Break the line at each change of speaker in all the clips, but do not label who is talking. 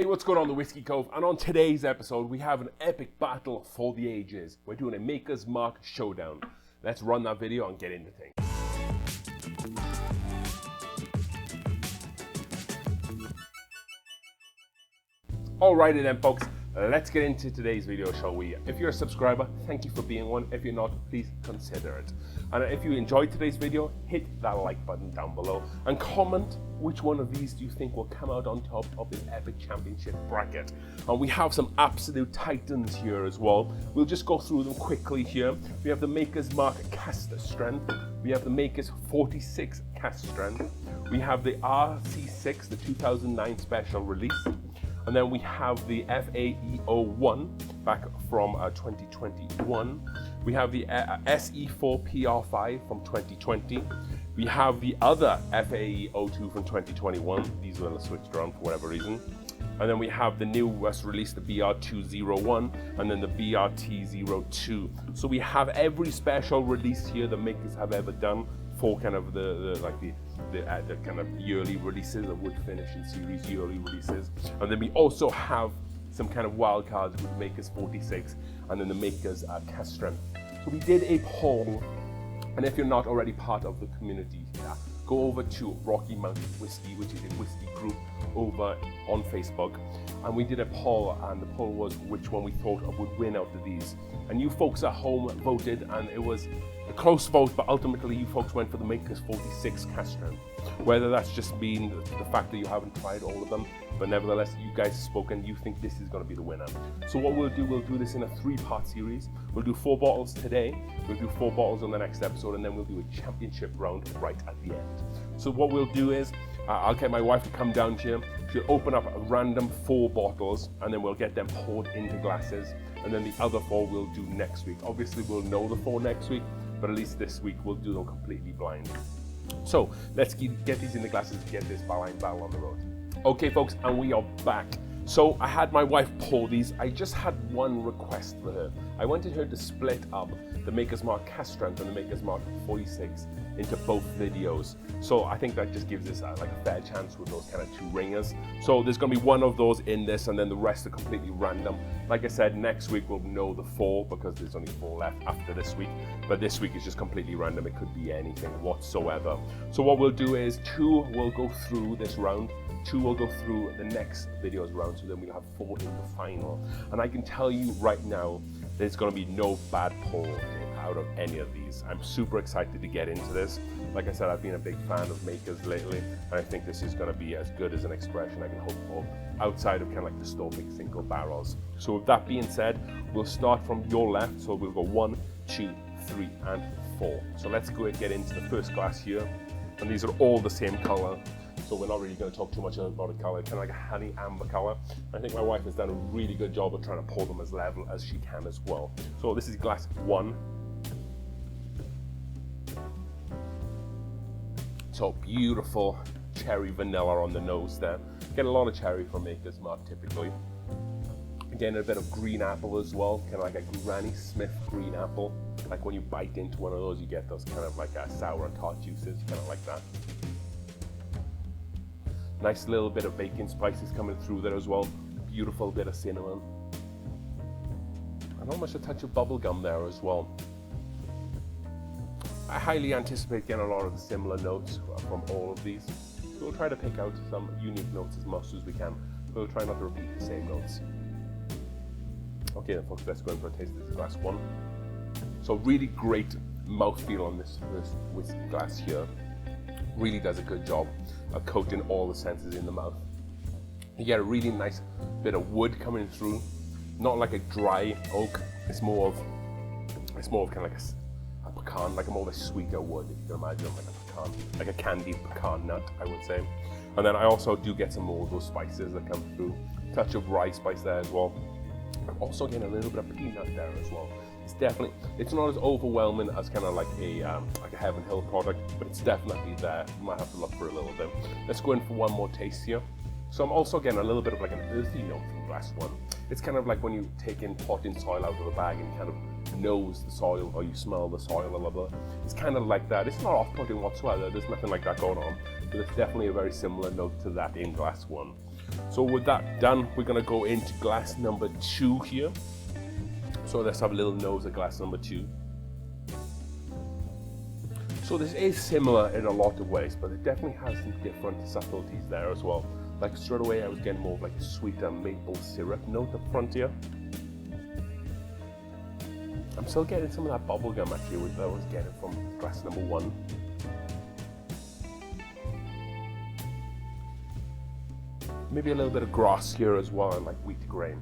Hey, what's going on, the Whiskey Cove? And on today's episode, we have an epic battle for the ages. We're doing a Maker's Mark showdown. Let's run that video and get into things. Alrighty then, folks. Let's get into today's video, shall we? If you're a subscriber, thank you for being one. If you're not, please consider it. And if you enjoyed today's video, hit that like button down below and comment which one of these do you think will come out on top of this epic championship bracket. And we have some absolute titans here as well. We'll just go through them quickly here. We have the Maker's Mark Cask Strength. We have the Maker's 46 Cask Strength. We have the RC6, the 2009 special release. And then we have the FAEO1 back from 2021. We have the SE4PR5 from 2020. We have the other FAEO2 from 2021. These were switched around for whatever reason. And then we have the newest release, the BR201, and then the BRT02. So we have every special release here the makers have ever done for kind of the kind of yearly releases, or wood finishing series yearly releases. And then we also have some kind of wild cards with Maker's 46 and then the Maker's Cask Strength. So we did a poll, and if you're not already part of the community, go over to Rocky Mountain Whiskey, which is a whiskey group over on Facebook, and we did a poll, and the poll was which one we thought would win out of these. And you folks at home voted, and it was a close vote, but ultimately you folks went for the Maker's 46 Cask Strength. Whether that's just been the fact that you haven't tried all of them, but nevertheless you guys have spoken, you think this is going to be the winner. So what we'll do this in a 3-part series. We'll do 4 bottles today, we'll do 4 bottles on the next episode, and then we'll do a championship round right at the end. So what we'll do is, I'll get my wife to come down here, she'll open up a random 4 bottles, and then we'll get them poured into glasses, and then the other 4 we'll do next week. Obviously we'll know the 4 next week, but at least this week we'll do them completely blind. So let's get these in the glasses and get this blind battle on the road. Okay folks, and we are back. So I had my wife pour these. I just had one request for her. I wanted her to split up the Maker's Mark Cask Strength and the Maker's Mark 46 into both videos. So I think that just gives us like a fair chance with those kind of 2 ringers. So there's gonna be one of those in this, and then the rest are completely random. Like I said, next week we'll know the 4 because there's only 4 left after this week. But this week is just completely random. It could be anything whatsoever. So what we'll do is 2 will go through this round. 2 will go through the next video's round, so then we'll have 4 in the final. And I can tell you right now, there's going to be no bad pour out of any of these. I'm super excited to get into this. Like I said, I've been a big fan of Makers lately, and I think this is going to be as good as an expression I can hope for outside of kind of like the store pick single barrels. So with that being said, we'll start from your left. So we'll go 1, 2, 3, and 4. So let's go and get into the first glass here. And these are all the same color. So we're not really going to talk too much about the color, kind of like a honey amber color. I think my wife has done a really good job of trying to pour them as level as she can as well. So this is glass 1. So beautiful cherry vanilla on the nose there. Get a lot of cherry from Maker's Mark typically. Again, a bit of green apple as well, kind of like a Granny Smith green apple. Like when you bite into one of those, you get those kind of like sour and tart juices, kind of like that. Nice little bit of bacon spices coming through there as well. Beautiful bit of cinnamon. And almost a touch of bubblegum there as well. I highly anticipate getting a lot of the similar notes from all of these. We'll try to pick out some unique notes as much as we can. We'll try not to repeat the same notes. Okay then folks, let's go in for a taste of this glass 1. So really great mouthfeel on this first whiskey glass here. Really does a good job of coating all the senses in the mouth. You get a really nice bit of wood coming through, not like a dry oak. It's more of kind of like a pecan, like more of a sweeter wood, if you can imagine, like a pecan, like a candied pecan nut, I would say. And then I also do get some more of those spices that come through. Touch of rye spice there as well. I'm also getting a little bit of peanut there as well. It's not as overwhelming as kind of like a Heaven Hill product, but it's definitely there. You might have to look for a little bit. Let's go in for one more taste here. So I'm also getting a little bit of like an earthy note from glass 1. It's kind of like when you take in potting soil out of a bag and kind of nose the soil, or you smell the soil a little bit. It's kind of like that. It's not off-putting whatsoever. There's nothing like that going on, but it's definitely a very similar note to that in glass 1. So with that done, we're gonna go into glass number 2 here. So let's have a little nose at glass number 2. So this is similar in a lot of ways, but it definitely has some different subtleties there as well. Like straight away I was getting more of like a sweeter maple syrup note up front here. I'm still getting some of that bubblegum actually that I was getting from glass number 1. Maybe a little bit of grass here as well, and like wheat grain.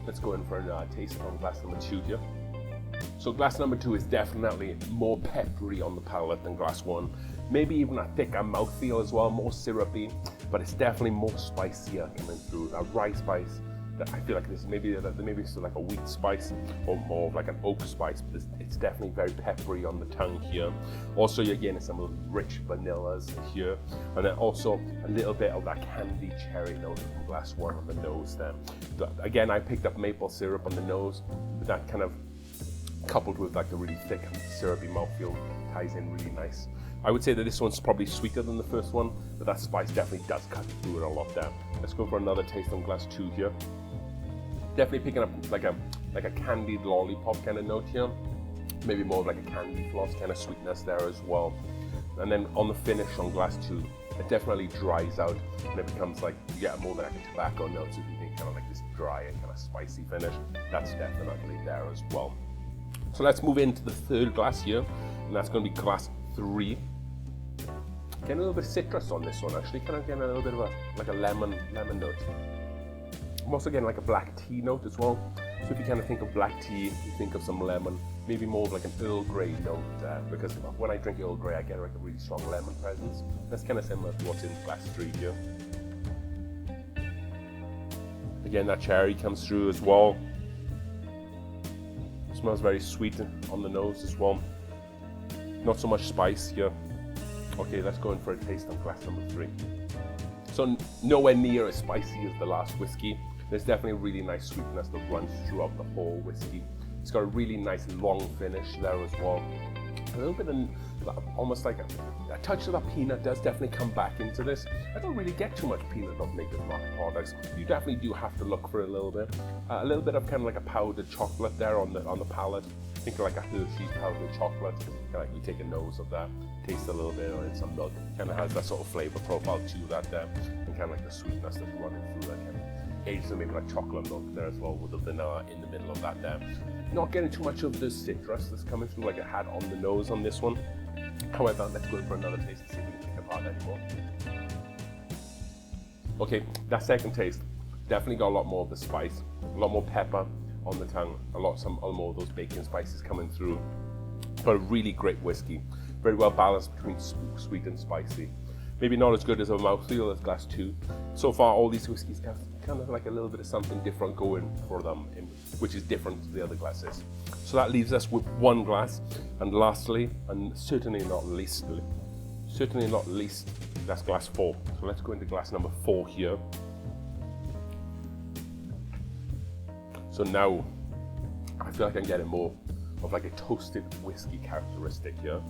Let's go in for a taste from glass number 2 here. So glass number 2 is definitely more peppery on the palate than glass 1. Maybe even a thicker mouthfeel as well, more syrupy, but it's definitely more spicier coming through. That rye spice, that I feel like this maybe it's like a wheat spice or more of like an oak spice, but it's definitely very peppery on the tongue here. Also you're getting some of those rich vanillas here, and then also a little bit of that candy cherry note from glass 1 on the nose there. But again, I picked up maple syrup on the nose, but that kind of coupled with like the really thick syrupy mouthfeel ties in really nice. I would say that this one's probably sweeter than the first one, but that spice definitely does cut through it a lot there. Let's go for another taste on glass 2 here. Definitely picking up like a candied lollipop kind of note here. Maybe more of like a candy floss kind of sweetness there as well. And then on the finish on glass 2, it definitely dries out and it becomes like, you get more like a tobacco note, so if you think kind of like this dry and kind of spicy finish, that's definitely there as well. So let's move into the third glass here, and that's going to be glass 3. Getting a little bit of citrus on this one actually, kind of getting a little bit of a lemon note. I'm also getting like a black tea note as well. So if you kind of think of black tea, you think of some lemon, maybe more of like an Earl Grey note, because when I drink Earl Grey, I get like a really strong lemon presence. That's kind of similar to what's in glass 3 here. Again, that cherry comes through as well. Smells very sweet on the nose as well. Not so much spice here. Okay, let's go in for a taste on glass number 3. So nowhere near as spicy as the last whiskey. There's definitely a really nice sweetness that runs throughout the whole whiskey. It's got a really nice long finish there as well. A little bit of almost like a touch of that peanut does definitely come back into this. I don't really get too much peanut on Maker's Mark products. You definitely do have to look for a little bit. A little bit of kind of like a powdered chocolate there on the palate. Think of like a Hershey's powdered chocolate. Kind of like you take a nose of that, taste a little bit in some milk. Kind of has that sort of flavor profile to that there, and kind of like the sweetness that's running through that kind of aged and maybe like chocolate milk there as well with the vanilla in the middle of that there. Not getting too much of the citrus that's coming through like it had on the nose on this one. However, let's go for another taste and see if we can pick apart anymore. Okay, that second taste definitely got a lot more of the spice, a lot more pepper on the tongue, a lot more of those bacon spices coming through. But a really great whiskey, very well balanced between sweet and spicy. Maybe not as good as a mouthfeel as glass 2. So far, all these whiskeys have kind of like a little bit of something different going for them, which is different to the other glasses. So that leaves us with one glass. And lastly, and certainly not least, that's glass 4. So let's go into glass number 4 here. So now, I feel like I'm getting more of like a toasted whiskey characteristic here.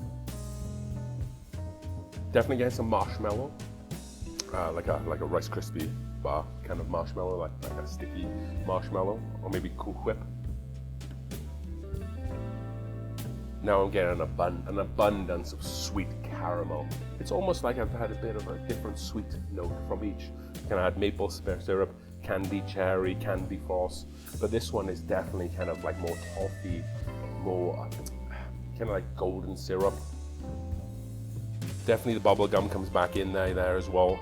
Definitely getting some marshmallow, like a Rice Krispie bar kind of marshmallow, like a sticky marshmallow, or maybe Cool Whip. Now I'm getting an abundance of sweet caramel. It's almost like I've had a bit of a different sweet note from each. Kind of had maple syrup, candy cherry, candy floss, but this one is definitely kind of like more toffee, more kind of like golden syrup. Definitely the bubble gum comes back in there as well.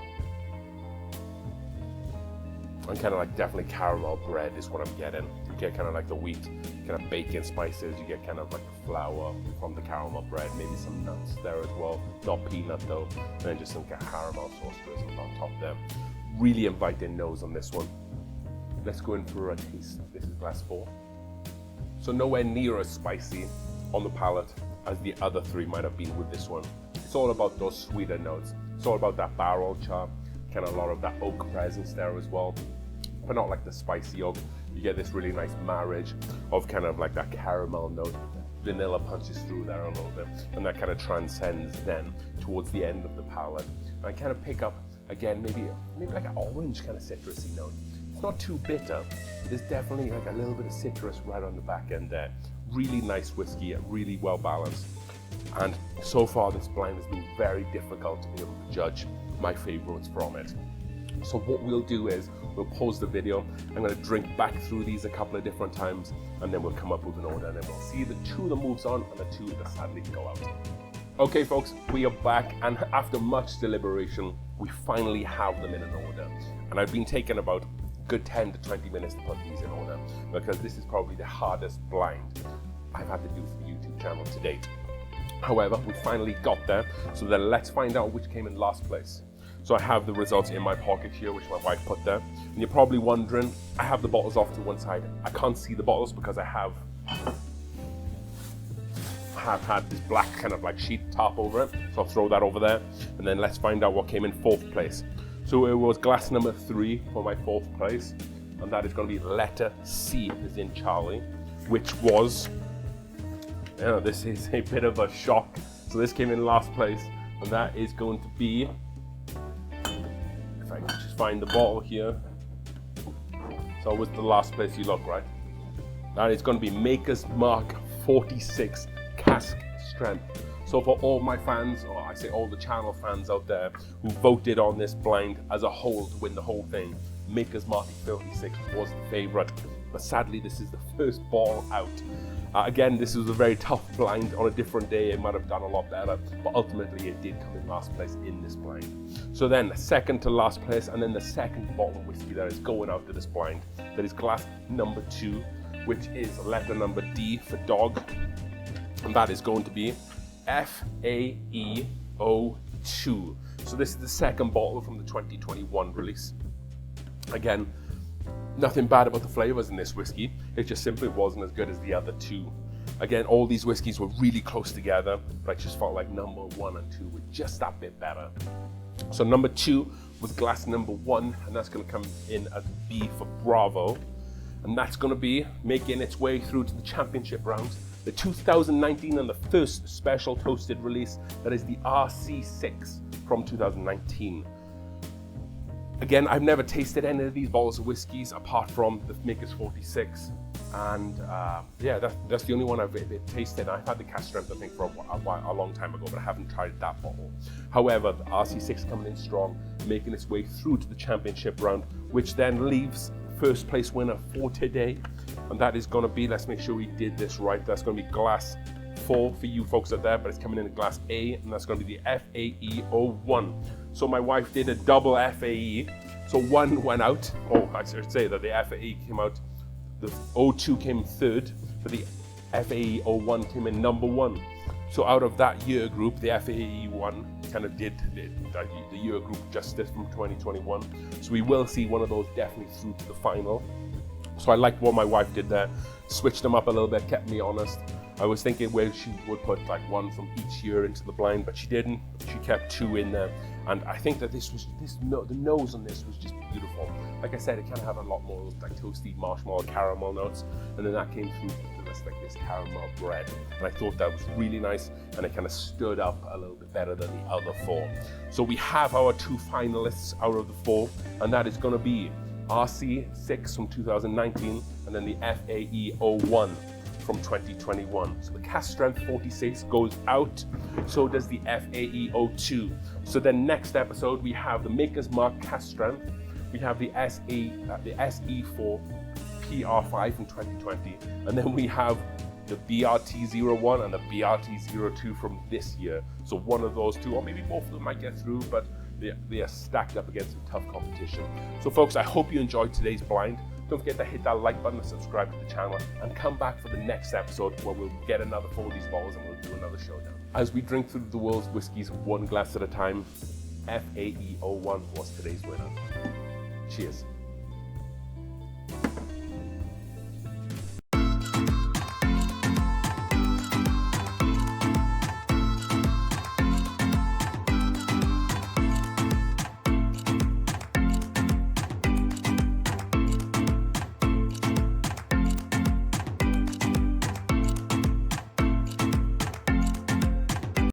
And kind of like definitely caramel bread is what I'm getting. You get kind of like the wheat, kind of bacon spices. You get kind of like the flour from the caramel bread, maybe some nuts there as well. Not peanut though. And then just some caramel sauce drizzled on top there. Really inviting nose on this one. Let's go in for a taste. This is glass 4. So nowhere near as spicy on the palate as the other 3 might have been with this one. It's all about those sweeter notes. It's all about that barrel char, kind of a lot of that oak presence there as well, but not like the spicy oak. You get this really nice marriage of kind of like that caramel note. Vanilla punches through there a little bit, and that kind of transcends then towards the end of the palate. I kind of pick up, again, maybe like an orange kind of citrusy note. It's not too bitter. There's definitely like a little bit of citrus right on the back end there. Really nice whiskey, really well balanced. And so far this blind has been very difficult to be able to judge my favorites from it. So what we'll do is we'll pause the video. I'm going to drink back through these a couple of different times, and then we'll come up with an order, and then we'll see the two that moves on and the two that sadly go out. Okay folks, we are back, and after much deliberation we finally have them in an order, and I've been taking about a good 10 to 20 minutes to put these in order, because this is probably the hardest blind I've had to do for the YouTube channel to date. However, we finally got there, so then let's find out which came in last place. So I have the results in my pocket here, which my wife put there. And you're probably wondering, I have the bottles off to one side. I can't see the bottles because I have had this black kind of like sheet top over it. So I'll throw that over there. And then let's find out what came in fourth place. So it was glass number 3 for my fourth place. And that is going to be letter C, as in Charlie, which was, this is a bit of a shock. So this came in last place, and that is going to be, if I can just find the bottle here. So it was the last place you look, right? That is going to be Maker's Mark 46 cask strength. So for all my fans, or I say all the channel fans out there who voted on this blind as a whole to win the whole thing, Maker's Mark 46 was the favorite. But sadly, this is the first ball out. Again, this was a very tough blind. On a different day, it might have done a lot better, but ultimately it did come in last place in this blind. So then, second to last place, and then the second bottle of whiskey that is going out to this blind, that is glass number 2, which is letter number D for dog, and that is going to be FAEO2. So this is the second bottle from the 2021 release. Again, nothing bad about the flavors in this whiskey, it just simply wasn't as good as the other two. Again, all these whiskeys were really close together, but I just felt like number 1 and 2 were just that bit better. So number 2 was glass number 1, and that's going to come in as B for Bravo, and that's going to be making its way through to the championship rounds, the 2019 and the first special toasted release, that is the RC6 from 2019. Again, I've never tasted any of these bottles of whiskies apart from the Maker's 46, and that's the only one I've tasted. I've had the cask strength, I think, for a long time ago, but I haven't tried that bottle. However, the RC6 coming in strong, making its way through to the championship round, which then leaves first place winner for today, and that is going to be, let's make sure we did this right, that's going to be glass 4 for you folks out there, but it's coming in at glass A, and that's going to be the FAE01. So my wife did a double FAE, so 1 went out, I should say that the FAE came out, the 02 came third, but the FAE01 came in number 1. So out of that year group, the FAE1 kind of did the year group justice from 2021. So we will see one of those definitely through to the final. So I liked what my wife did there, switched them up a little bit, kept me honest. I was thinking where she would put like 1 from each year into the blind, but she didn't. She kept 2 in there, and I think that the nose on this was just beautiful. Like I said, it kind of had a lot more like toasty marshmallow caramel notes, and then that came through like this caramel bread, and I thought that was really nice, and it kind of stood up a little bit better than the other 4. So we have our 2 finalists out of the 4, and that is going to be RC6 from 2019, and then the FAE01 from 2021. So the cask strength 46 goes out, so does the FAE02. So then next episode we have the Maker's Mark cask strength, we have the SE4 PR5 from 2020, and then we have the BRT01 and the BRT02 from this year. So one of those 2, or maybe both of them might get through, but they are stacked up against some tough competition. So folks, I hope you enjoyed today's blind. Don't forget to hit that like button and subscribe to the channel, and come back for the next episode where we'll get another 4 of these bottles and we'll do another showdown. As we drink through the world's whiskies 1 glass at a time, FAE01 was today's winner. Cheers.